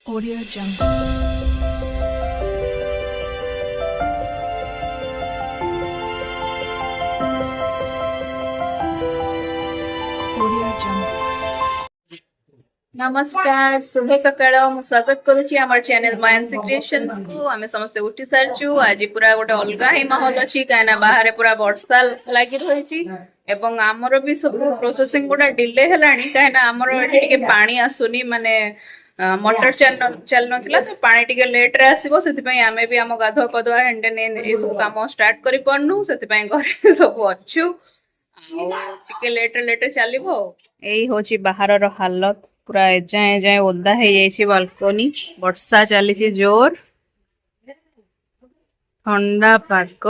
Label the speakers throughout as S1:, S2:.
S1: Audio Jungle. Audio Jungle.
S2: नमस्कार शुभ सकाळ मु स्वागत करुची आमर चैनल मायंसी क्रिएशंस को आमे समस्त उठी सारचु आज पूरा गोटे अलगा ही माहौल अछि काना बाहर पूरा वर्षा लागि रहिछि एवं आमर भी सब प्रोसेसिंग गुडा डिले हेलानी काना आमर एठी के पानी आसुनी माने मोटर चल नथिला तो पानी टिके लेट रे आसीबो सेति पई आमे भी आम गाधो पदवा हेंडे ने ए सब काम स्टार्ट करि परनु सेति पई घरे सब अछु टिके लेट चलिबो एई होची बाहर रो हालत पूरा एजाए एजाए ओदा हो जाइए बालकनी वर्षा चली जोर ठंडा पाग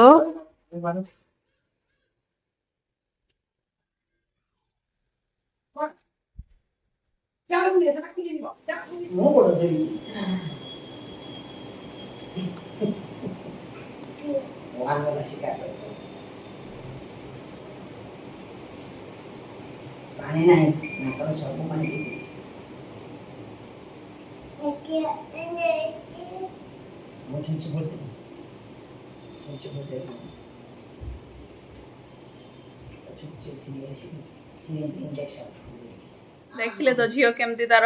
S3: पानी नहीं ना सब पानी वो छुंच बोलते इंजेक्शन
S2: देखिले तो झील केमती तार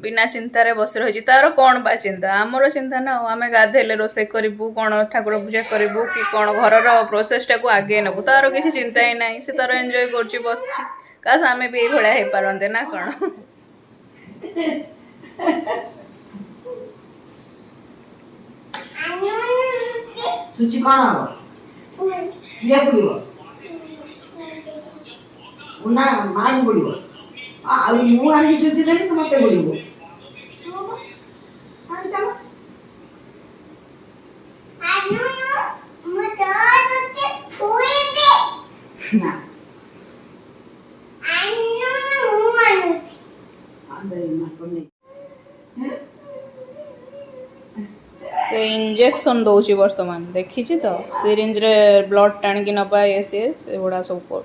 S2: बिना चिंता रे बस रही तार कौन बा चिंता आमर चिंता ना आम गाधेले रोसे करूँ कौन ठाकुर पूजा करूँ कि कौन घर प्रोसेस टाक आगे नबू तार किसी चिंता ही ना से तार एंजॉय कर बस काश आमे भी ये हो पारते ना कौन
S3: सुची कौन हो किए पड़ो ना माँ भी पड़ो मु आनी सुची देनी तो मत पड़ो ना
S2: इंजेक्शन दौची बर्तमान देखी तो सिरिंज रे ब्लड टाणी की नबा ये से गुड़ा सब कर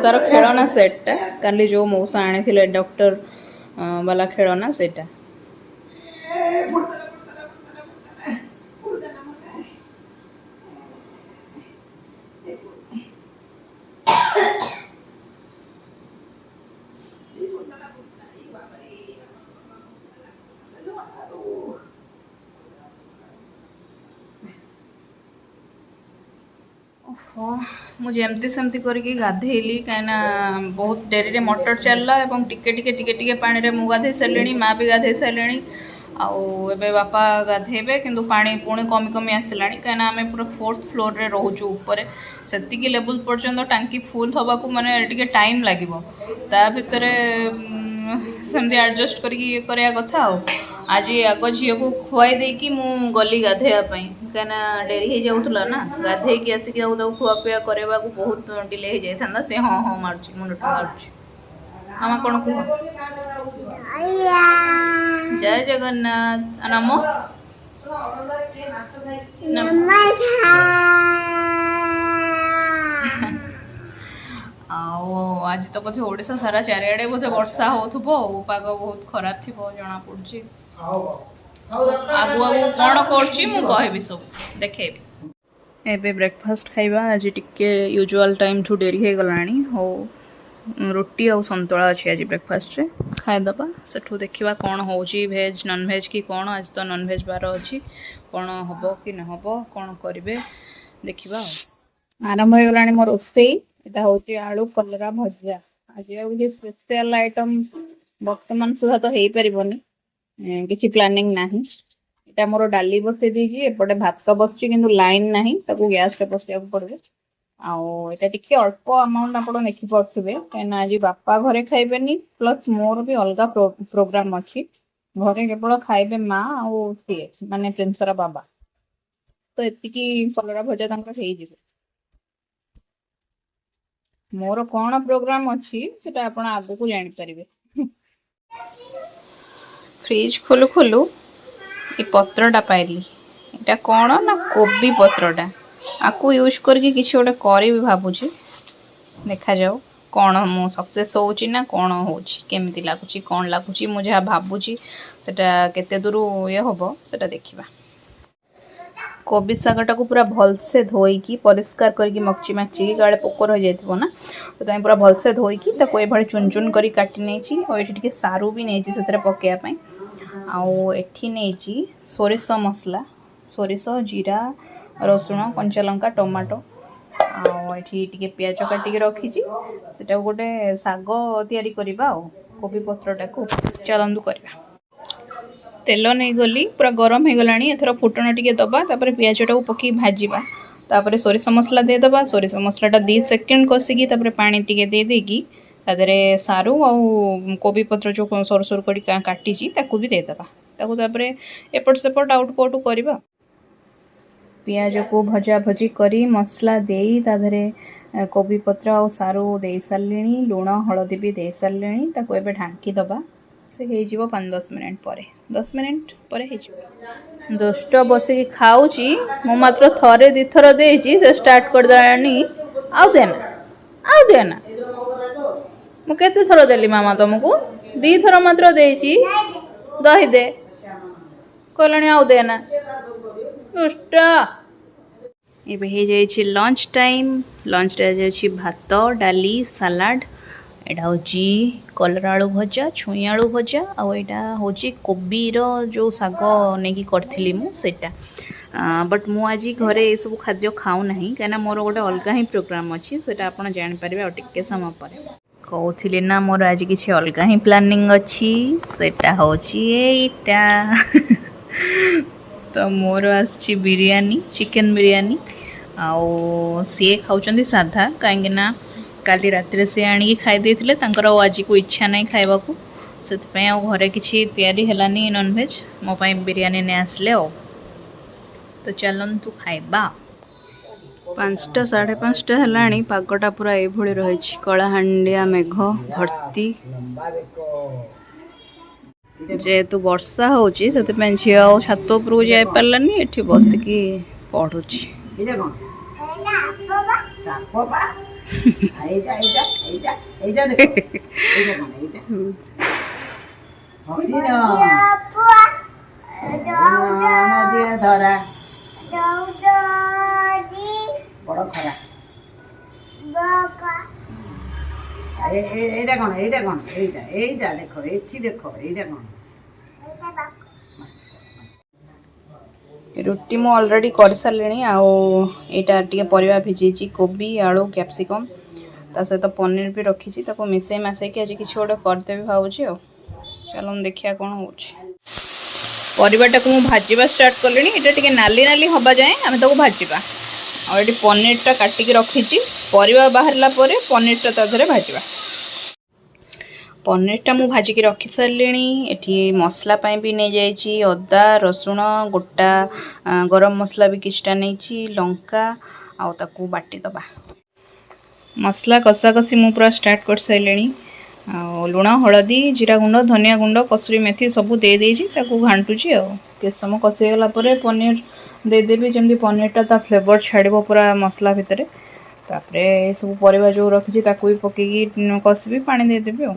S2: तार खेलना सेटा काली जो मौसा आनी थिले डॉक्टर वाला खेलना सेटा मुझे एमती सेमती करके गाधेली कहीं बहुत डेरी रे मोटर चलला एवं टिके टिके टिके टिके पानी रे मु गाधे सारे माँ भी गाधे सारे आबे बापा गाधेबे किंतु पानी पुणी कमी कमी आसला कहीं आम पूरा 4th फ्लोर रे रोचु ऊपर से लेवल पर्यंत टांकी फुल हवा को माने टिके टाइम लगिबो ता भितर सेमती एडजस्ट करके ये करया कथा आज आग झील को खुआई देकी मु गली गाधेवाई कहीं डेरी हो जाऊला ना गाधे आसिक खुआ पिया करवा को बहुत डिले हो जाता से हाँ हाँ मार्च मुंड मार्च मामा कौन कह जय जगन्नाथ नम आज तो बोधे ओडिशा सारा चारिआडे बोधे वर्षा होथुबो पाग बहुत खराब थी जना पड़ुची आगु आगु कौन करची मु कहबी सब देखेबी एबे ब्रेकफास्ट खाइबा आज टिके यूजुअल टाइम ठू डेरी हे गलानी हो रोटी और संतुला अच्छी आज ब्रेकफास्ट रे खाइदबा सेठू देखिबा कौन होची भेज नॉन भेज की कौन आज तो नॉन भेज बार अच्छी कौन हबो कि न हबो कौन करिवे देखिबा आरंभ हो गलानी मोर रोसई एटा होची आलू कलरा भजा आज ये स्पेशल आइटम वर्तमान सुधा तो हेई परिबनी किछि प्लानिंग नाही एटा मोर डाली बसे दीजी एपटे भात बसची किंतु लाइन नाही ताकू गैस पे बसिया पड़बे आटा टिके अल्प अमाउंट आप देखी पारे कहीं आज बापा घरे खाइबेनी प्लस मोर भी अलग प्रोग्राम अच्छी घरे केवल खाइबे माँ आउ सी माने प्रिंसर बाबा तो एतिकी कलरा भजा हो मोर कौन प्रोग्राम अच्छी से आगे को जापर फ्रिज खोलु खोलु ये पत्रटा पाइली एटा कौन ना कोबी पत्रटा आपको यूज करके किसी गोटे करी भावुची देखा जाओ कौन मु सक्सेस होची ना कौन होची केमिति लागुची कौन लागुची मु जहा भावुची सेटा केते दूर ये होबो सेटा देखिबा। कोबी सागटा को पूरा भलसे धोईकी परिष्कार करके मकची मकची गाड़े पोक रही जाइथिबो ना, तो तमें पूरा भलसे धोईकी ताको ए भଳି चुन चुन करी काटी नेची और एठी टिके सारू भी नेची सेतरे पकेया पई। आउ एठी नेची सोरिष मसला, सोरिष जीरा रसुण कंचा लंका टमाटो आउ एठी टिके प्याज काटिके रखीची सेटा गोटे साग तयारी करबा। आ कोबी पत्रटा को चलंदु करबा। तेल नहीं गली पूरा गरम हो गलानी एथर फुटण टिके दबा तापर पियाजटा को पकी भाजीबा। तापर सोरिष मसला दे दबा। सोरिष मसलाटा 2 सेकंड कसिकी तापर पानी टिके दे देकी तादरे सारू आ कोबी पत्र जो सर सर करी काटीची ताकू भी दे दबा। ताकू तापर एपट सेपट आउट पउट करबा। पियाज को भजा भजी करी मसला देई तादरे कोबी पत्र आ सारू दे सारलेनी लूण हळदी भी दे सारलेनी ताकू एबे ढांकी दबा। से हे जीवो 5-10 मिनिट परे 10 मिनिट परे हे जीवो। दोस्त बसिकी खाऊची मो मात्र थरे दी थर देची से स्टार्ट कर दलानी। आउ देना मु केते थर देली मामा तुमको 2 थर मात्र देची। दही दे कहलानी आउ देना दुष्ट। एबे हे जाइछि लंच टाइम। लंच रे जाइछि भात डाली सलाड एटा होची कलरा आलू भजा छुई आलू भजा आ एटा होची कोबी रो जो साग नेकी करथिली मु सेटा। बट मु आज घरे ए सब खाद्य खाऊ नाही काना मोर गोटे अलगा ही प्रोग्राम अछि सेटा आपण जानि परिबे टिके समय परे। कहउथिली ना मोर आज किछि अलगा ही प्लानिंग अछि सेटा होची एटा। तो मोर आछि बिरयानी चिकन बिरयानी आउ सी खाउचंदी साधा काहेकि ना काली राति से आनिकी खाई देथिले तांकर आज को इच्छा नहीं खाइबा को से आ घरे किछि तयारी हेलानी नॉनवेज मो पाई बिरयानी ने आसले ओ। तो चलंतु खाइबा। 5टा 5:30 हेलानी पागटा पूरा ए भଳି रहिछि कଳାहांडिया मेघ भर्ती जेतु वर्षा होची सेते पे झिया छात ऊपर जाय पारलानी एठी बसिकी पढुछि।
S3: एटा कोन सापबा एटा देखो एटा कोन एटा हरिना धरा बड़ खरा एटा कोन एटा देखो एठी देखो एटा कोन
S2: रुटी मु ऑलरेडी कर सारे आटा टे परिवा भिजी कोबी आलू कैप्सिकम ता सहित पनीर भी रखी मिसई मसैक आज कि गोटे करदेवी भावुची। चलो देखिया कौन हो परिवाटा को भाजवा स्टार्ट कले टे नाली नाली हवा जाए आम ताको भाजवा। और ये पनीरटा काटिकी रखी परिवा बाहरला पनीरटा ताधरे भाजवा। पनीरटा मु भाजिकी रखी सारे एठी मसला पाई भी नहीं जाइए अदा रसुण गोटा गरम मसला भी किछटा नहीं लंका आउ ताकू बाटी दबा। मसला कषा कषी मु पूरा स्टार्ट कर सारे लुण हलदी जीरा गुंड धनिया गुंड कसुरी मेथी सबू दे देजी ताकू घांटुची आ किस समय कषीगला पनीर देदेवी जमी पनीरटा ता फ्लेवर छाड़ब पूरा मसला भितर। तापरे सब परिवा जो रखी भी पकईकी कषी पानी देदेवी आ।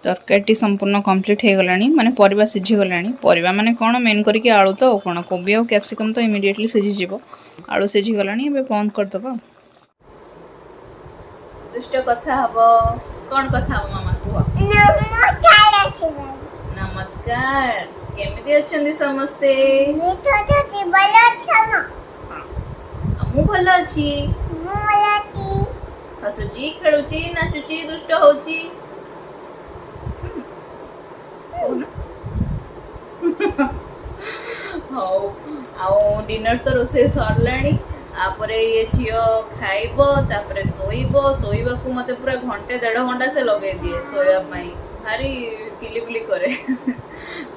S2: तरकारी संपूर्ण कंप्लीट हो गलानी माने परिवा सिझी गलानी। परिवा माने कौन मेन करके आलू तो कौन कोबी और कैप्सिकम तो इमिडिएटली सिझी जीवो। आलू सिझी गलानी एबे बंद कर दबा। दुष्ट कथा हबो कौन कथा हबो मामा कुह। नमस्कार केमिति अछंदी समस्ते। मु भलो अछि हसुची खेलुची नाचुची दुष्ट होची। हाँ डिनर तो रोसे सरलाणी आपरे ये झियो खाइबो तापरे सोइबो सोइबा को मते पूरा घंटे 1.5 घंटा से लगे दिए सोया पाई भारी किलिबिली करे।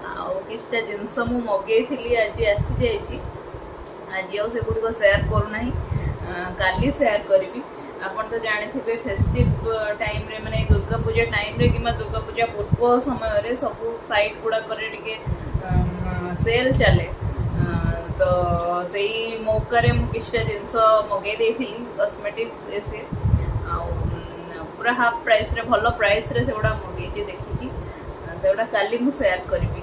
S2: आउ किछटा जिंस मु मगे थिली आज आसी जाईची आज से गुडी को शेयर करू नाही काली शेयर करबी। आपन तो जाने थे फेस्टिव टाइम रे माने दुर्गा पूजा टाइम रे किमा दुर्गा पूजा पूर्व समय रे सब साइट गुड़ा करे टिके सेल चले तो सही मौका रे मु किछटा जिंस मगे देथिली कॉस्मेटिक्स ऐसे पूरा हाफ प्राइस रे भलो प्राइस रे सेगुड़ा मगे जे देखि सेटा काली मु शेयर करबी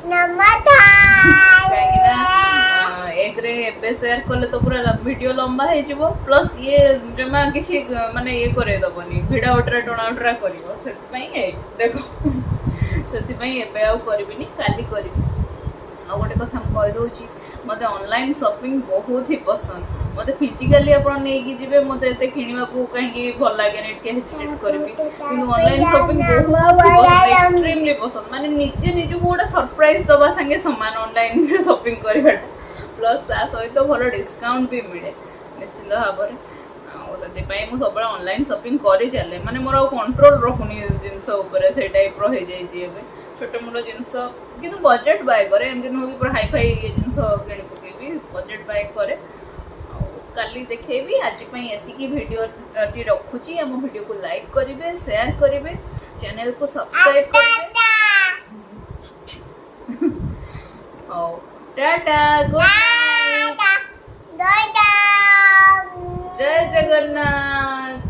S2: एकरे एबे शेयर कले तो पूरा वीडियो लंबा हे जीवो प्लस ये जमा किसी माने ये करे दबनी भिडा उटरा टोना उटरा करिवो सेति पई ए देखो सेति पई एबे आ करबिनी काली करबी आ गोटे कथा हम कहि दउची मते ऑनलाइन शॉपिंग बहुत ही पसंद मते फिजिकली अपन नै कि जिवे मते एते किनिबा को कहीं भल लागे नेट के हेजिटेट करबी किनु ऑनलाइन शॉपिंग बहुत ही पसंद एक्सट्रीमली पसंद माने निजे निजु गोटे सरप्राइज दबा संगे समान ऑनलाइन रे शॉपिंग करबा प्लस ता सहित भल डिस्काउंट भी मिले निश्चित भाव से मुझे सब ऑनलाइन शॉपिंग कर चले माने मोर कंट्रोल रखुनी जिनस ऊपर से टाइप रो हे जाई छोट मोट जिनस किंतु बजेट बाय करे एमती नुह कि पूरा हाई फाई ये जिनस किणी पकेबी बजेट बाय करे काली देखेबी आज एतिकी वीडियो टी रखुची हम वीडियो को लाइक करेंगे शेयर करेंगे चैनल को सब्सक्राइब करेंगे टाटा गुड नाइट जय जगन्नाथ